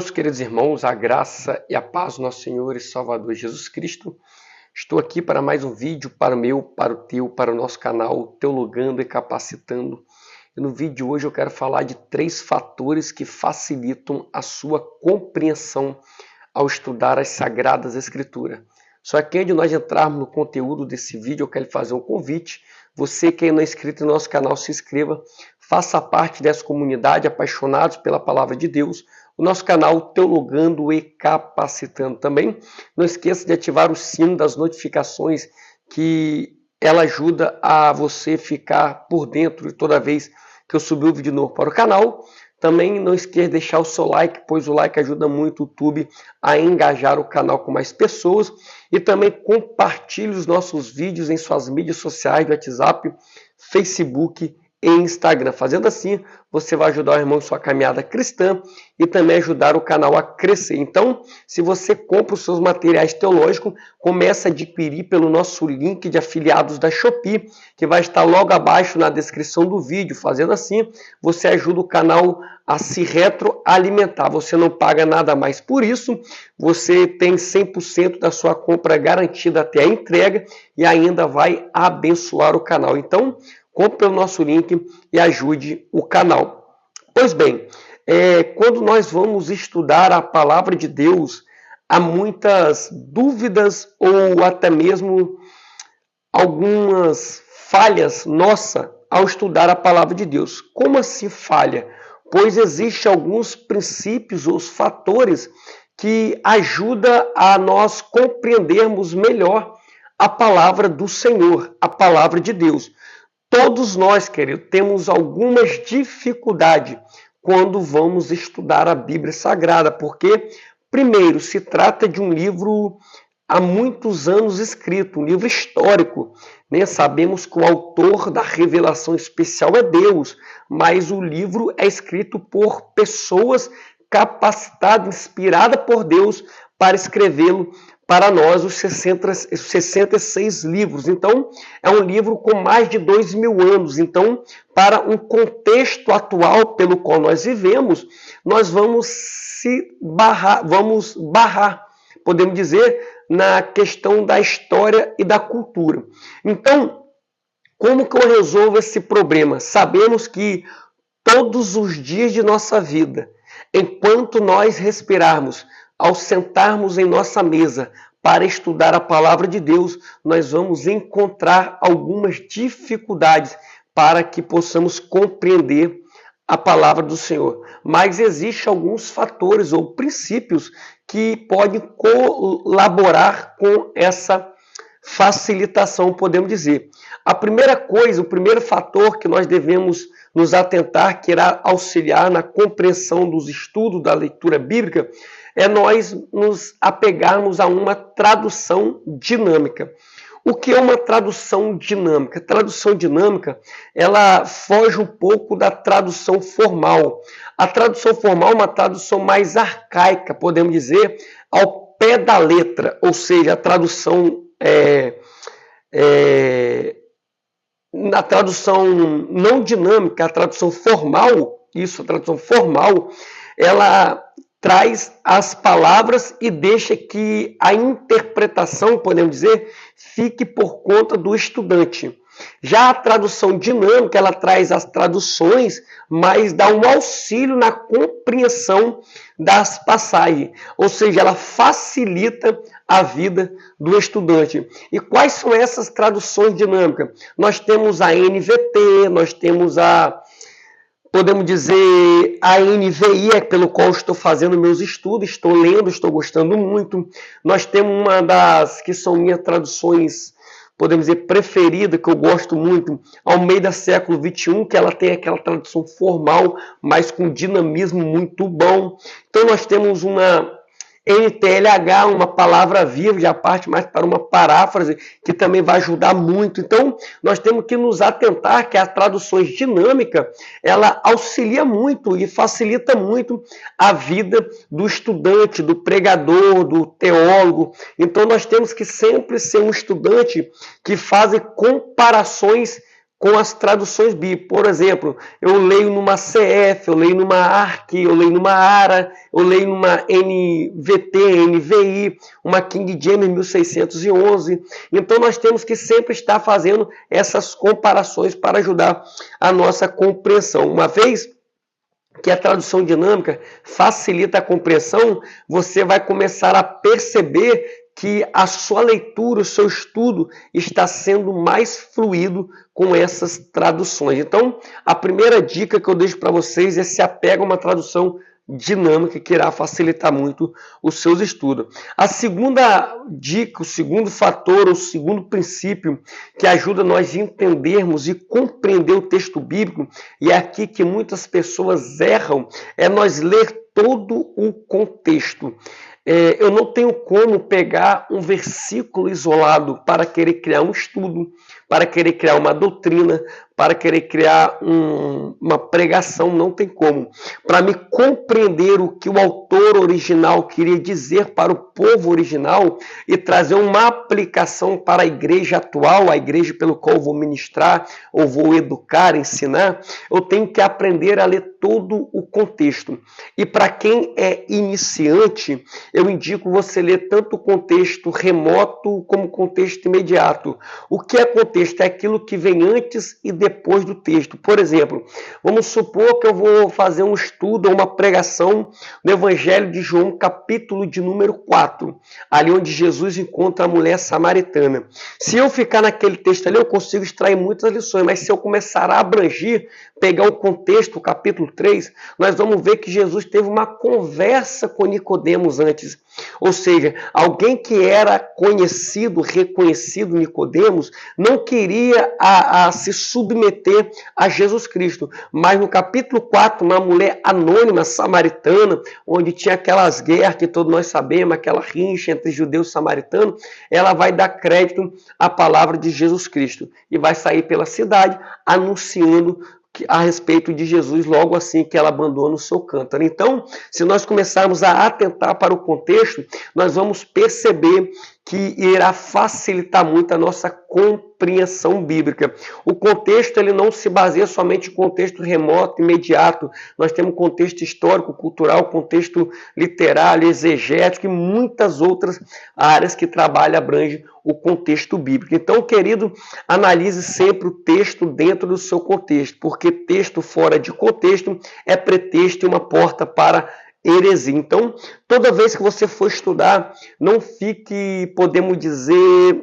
Meus queridos irmãos, a graça e a paz do nosso Senhor e Salvador Jesus Cristo. Estou aqui para mais um vídeo para o meu, para o teu, para o nosso canal Teologando e Capacitando. E no vídeo de hoje eu quero falar de 3 fatores que facilitam a sua compreensão ao estudar as Sagradas Escrituras. Só que antes de nós entrarmos no conteúdo desse vídeo, eu quero fazer um convite. Você que ainda não é inscrito no nosso canal, se inscreva, faça parte dessa comunidade apaixonados pela Palavra de Deus. O nosso canal Teologando e Capacitando também. Não esqueça de ativar o sino das notificações, que ela ajuda a você ficar por dentro de toda vez que eu subir um vídeo novo para o canal. Também não esqueça de deixar o seu like, pois o like ajuda muito o YouTube a engajar o canal com mais pessoas. E também compartilhe os nossos vídeos em suas mídias sociais, do WhatsApp, Facebook e Instagram. Fazendo assim, você vai ajudar o irmão em sua caminhada cristã e também ajudar o canal a crescer. Então, se você compra os seus materiais teológicos, comece a adquirir pelo nosso link de afiliados da Shopee, que vai estar logo abaixo na descrição do vídeo. Fazendo assim, você ajuda o canal a se retroalimentar. Você não paga nada mais por isso, você tem 100% da sua compra garantida até a entrega e ainda vai abençoar o canal. Então, compre pelo nosso link e ajude o canal. Pois bem, quando nós vamos estudar a palavra de Deus, há muitas dúvidas ou até mesmo algumas falhas nossas ao estudar a palavra de Deus. Como assim falha? Pois existem alguns princípios ou fatores que ajudam a nós compreendermos melhor a palavra do Senhor, a palavra de Deus. Todos nós, querido, temos algumas dificuldades quando vamos estudar a Bíblia Sagrada, porque, primeiro, se trata de um livro há muitos anos escrito, um livro histórico. Né? Sabemos que o autor da revelação especial é Deus, mas o livro é escrito por pessoas capacitadas, inspiradas por Deus para escrevê-lo para nós, os 66 livros. Então, é um livro com mais de 2.000 anos. Então, para um contexto atual pelo qual nós vivemos, nós vamos barrar, podemos dizer, na questão da história e da cultura. Então, como que eu resolvo esse problema? Sabemos que todos os dias de nossa vida, enquanto nós respirarmos, ao sentarmos em nossa mesa para estudar a palavra de Deus, nós vamos encontrar algumas dificuldades para que possamos compreender a palavra do Senhor. Mas existem alguns fatores ou princípios que podem colaborar com essa facilitação, podemos dizer. A primeira coisa, o primeiro fator que nós devemos nos atentar, que irá auxiliar na compreensão dos estudos da leitura bíblica, é nós nos apegarmos a uma tradução dinâmica. O que é uma tradução dinâmica? Tradução dinâmica, ela foge um pouco da tradução formal. A tradução formal é uma tradução mais arcaica, podemos dizer, ao pé da letra, ou seja, a tradução na tradução não dinâmica, a tradução formal, a tradução formal, ela traz as palavras e deixa que a interpretação, podemos dizer, fique por conta do estudante. Já a tradução dinâmica, ela traz as traduções, mas dá um auxílio na compreensão das passagens. Ou seja, ela facilita a vida do estudante. E quais são essas traduções dinâmicas? Nós temos a NVT, nós temos podemos dizer, a NVI, é pelo qual estou fazendo meus estudos, estou lendo, estou gostando muito. Nós temos uma das que são minhas traduções, podemos dizer, preferida, que eu gosto muito, Almeida Século XXI, que ela tem aquela tradução formal, mas com dinamismo muito bom. Então nós temos uma NTLH, uma palavra viva, já parte mais para uma paráfrase, que também vai ajudar muito. Então, nós temos que nos atentar que as traduções dinâmicas, ela auxilia muito e facilita muito a vida do estudante, do pregador, do teólogo. Então, nós temos que sempre ser um estudante que faz comparações com as traduções bíblicas. Por exemplo, eu leio numa CF, eu leio numa ARC, eu leio numa ARA, eu leio numa NVT, NVI, uma King James 1611. Então nós temos que sempre estar fazendo essas comparações para ajudar a nossa compreensão. Uma vez que a tradução dinâmica facilita a compreensão, você vai começar a perceber que a sua leitura, o seu estudo está sendo mais fluido com essas traduções. Então, a primeira dica que eu deixo para vocês é se apega a uma tradução dinâmica que irá facilitar muito os seus estudos. A segunda dica, o segundo fator, o segundo princípio que ajuda nós a entendermos e compreender o texto bíblico, e é aqui que muitas pessoas erram, é nós ler todo o contexto. Eu não tenho como pegar um versículo isolado para querer criar um estudo, para querer criar uma doutrina, para querer criar uma pregação, não tem como. Para me compreender o que o autor original queria dizer para o povo original e trazer uma aplicação para a igreja atual, a igreja pelo qual eu vou ministrar, ou vou educar, ensinar, eu tenho que aprender a ler todo o contexto. E para quem é iniciante, eu indico você ler tanto o contexto remoto como o contexto imediato. O que é contexto? É aquilo que vem antes e depois do texto. Por exemplo, vamos supor que eu vou fazer um estudo ou uma pregação no Evangelho de João, capítulo de número 4, ali onde Jesus encontra a mulher samaritana. Se eu ficar naquele texto ali, eu consigo extrair muitas lições, mas se eu começar a abranger, pegar o contexto, o capítulo 3, nós vamos ver que Jesus teve uma conversa com Nicodemos antes. Ou seja, alguém que era conhecido, reconhecido, Nicodemos, não queria se submeter a Jesus Cristo. Mas no capítulo 4, uma mulher anônima, samaritana, onde tinha aquelas guerras que todos nós sabemos, aquela rincha entre judeus e samaritanos, ela vai dar crédito à palavra de Jesus Cristo e vai sair pela cidade anunciando a respeito de Jesus logo assim que ela abandona o seu cântaro. Então, se nós começarmos a atentar para o contexto, nós vamos perceber que irá facilitar muito a nossa compreensão bíblica. O contexto ele não se baseia somente em contexto remoto, imediato. Nós temos contexto histórico, cultural, contexto literário, exegético e muitas outras áreas que trabalham, abrangem o contexto bíblico. Então, querido, analise sempre o texto dentro do seu contexto, porque texto fora de contexto é pretexto e uma porta para heresia. Então, toda vez que você for estudar, não fique, podemos dizer,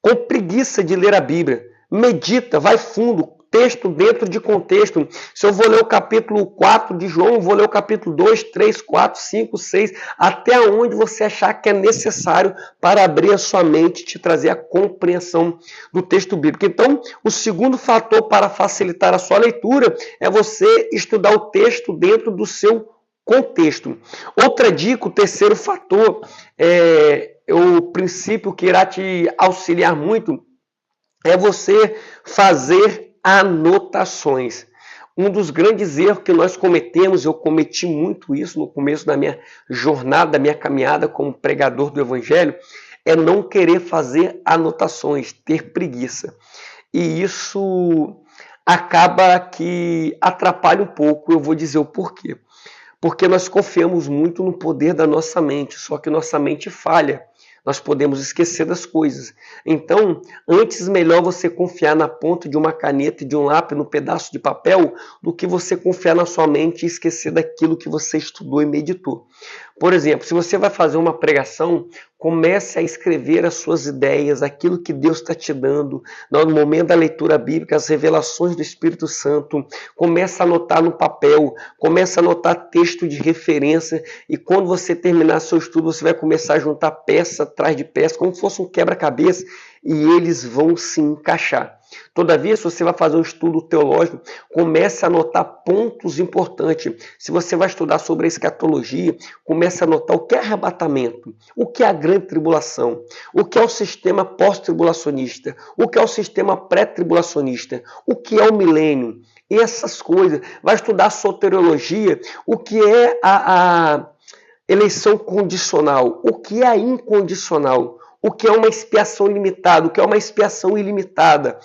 com preguiça de ler a Bíblia. Medita, vai fundo, texto dentro de contexto. Se eu vou ler o capítulo 4 de João, vou ler o capítulo 2, 3, 4, 5, 6, até onde você achar que é necessário para abrir a sua mente e te trazer a compreensão do texto bíblico. Então, o segundo fator para facilitar a sua leitura é você estudar o texto dentro do seu contexto. Outra dica, o terceiro fator, o princípio que irá te auxiliar muito, é você fazer anotações. Um dos grandes erros que nós cometemos, eu cometi muito isso no começo da minha jornada, da minha caminhada como pregador do Evangelho, é não querer fazer anotações, ter preguiça. E isso acaba que atrapalha um pouco, eu vou dizer o porquê. Porque nós confiamos muito no poder da nossa mente, só que nossa mente falha. Nós podemos esquecer das coisas. Então, antes melhor você confiar na ponta de uma caneta e de um lápis, no pedaço de papel, do que você confiar na sua mente e esquecer daquilo que você estudou e meditou. Por exemplo, se você vai fazer uma pregação, comece a escrever as suas ideias, aquilo que Deus está te dando, no momento da leitura bíblica, as revelações do Espírito Santo. Comece a anotar no papel, comece a anotar texto de referência, e quando você terminar seu estudo, você vai começar a juntar peça atrás de peça, como se fosse um quebra-cabeça, e eles vão se encaixar. Todavia, se você vai fazer um estudo teológico, comece a anotar pontos importantes. Se você vai estudar sobre a escatologia, comece a anotar o que é arrebatamento, o que é a grande tribulação, o que é o sistema pós-tribulacionista, o que é o sistema pré-tribulacionista, o que é o milênio, e essas coisas. Vai estudar soteriologia, o que é a eleição condicional, o que é a incondicional, o que é uma expiação limitada, o que é uma expiação ilimitada.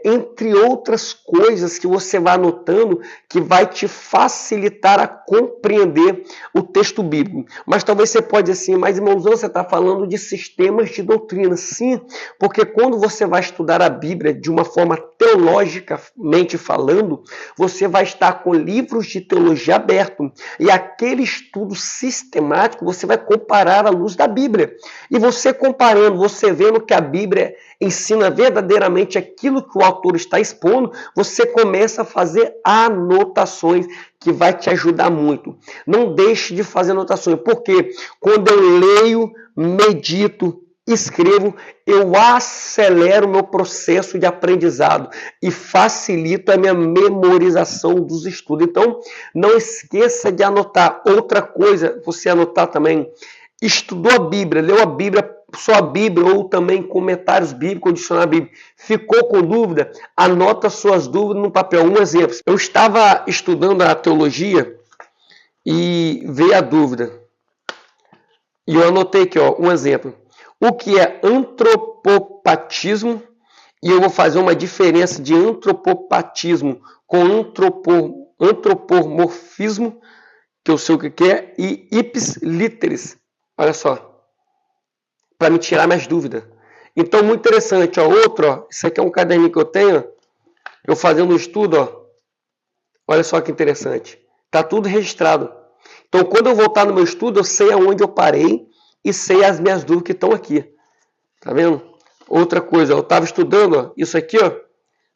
entre outras coisas que você vai anotando que vai te facilitar a compreender o texto bíblico. Mas talvez você pode dizer assim, mas irmãozão, você está falando de sistemas de doutrina. Sim, porque quando você vai estudar a Bíblia de uma forma teologicamente falando, você vai estar com livros de teologia abertos. E aquele estudo sistemático você vai comparar à luz da Bíblia. E você comparando, você vendo que a Bíblia ensina verdadeiramente aquilo que o autor está expondo, você começa a fazer anotações que vai te ajudar muito. Não deixe de fazer anotações, porque quando eu leio, medito, escrevo, eu acelero o meu processo de aprendizado e facilito a minha memorização dos estudos. Então, não esqueça de anotar. Outra coisa, você anotar também, estudou a Bíblia, leu a Bíblia, só a Bíblia ou também comentários bíblicos, dicionário bíblico, ficou com dúvida, anota suas dúvidas no papel. Um exemplo, eu estava estudando a teologia e veio a dúvida. E eu anotei aqui, um exemplo. O que é antropopatismo? E eu vou fazer uma diferença de antropopatismo com antropomorfismo, que eu sei o que é, e ipsis literis. Olha só. Para me tirar mais dúvida. Então, muito interessante. Outro, isso aqui é um caderninho que eu tenho, eu fazendo um estudo, olha só que interessante. Está tudo registrado. Então, quando eu voltar no meu estudo, eu sei aonde eu parei e sei as minhas dúvidas que estão aqui. Tá vendo? Outra coisa, eu estava estudando isso aqui,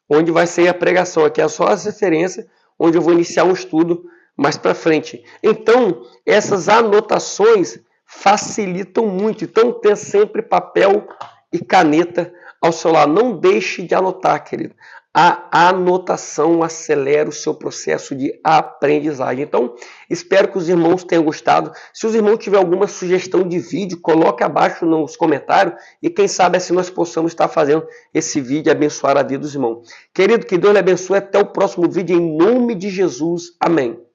onde vai ser a pregação. Aqui é só as referências, onde eu vou iniciar um estudo mais para frente. Então, essas anotações facilitam muito. Então, tenha sempre papel e caneta ao seu lado. Não deixe de anotar, querido. A anotação acelera o seu processo de aprendizagem. Então, espero que os irmãos tenham gostado. Se os irmãos tiverem alguma sugestão de vídeo, coloque abaixo nos comentários e quem sabe assim nós possamos estar fazendo esse vídeo e abençoar a vida dos irmãos. Querido, que Deus lhe abençoe. Até o próximo vídeo em nome de Jesus. Amém.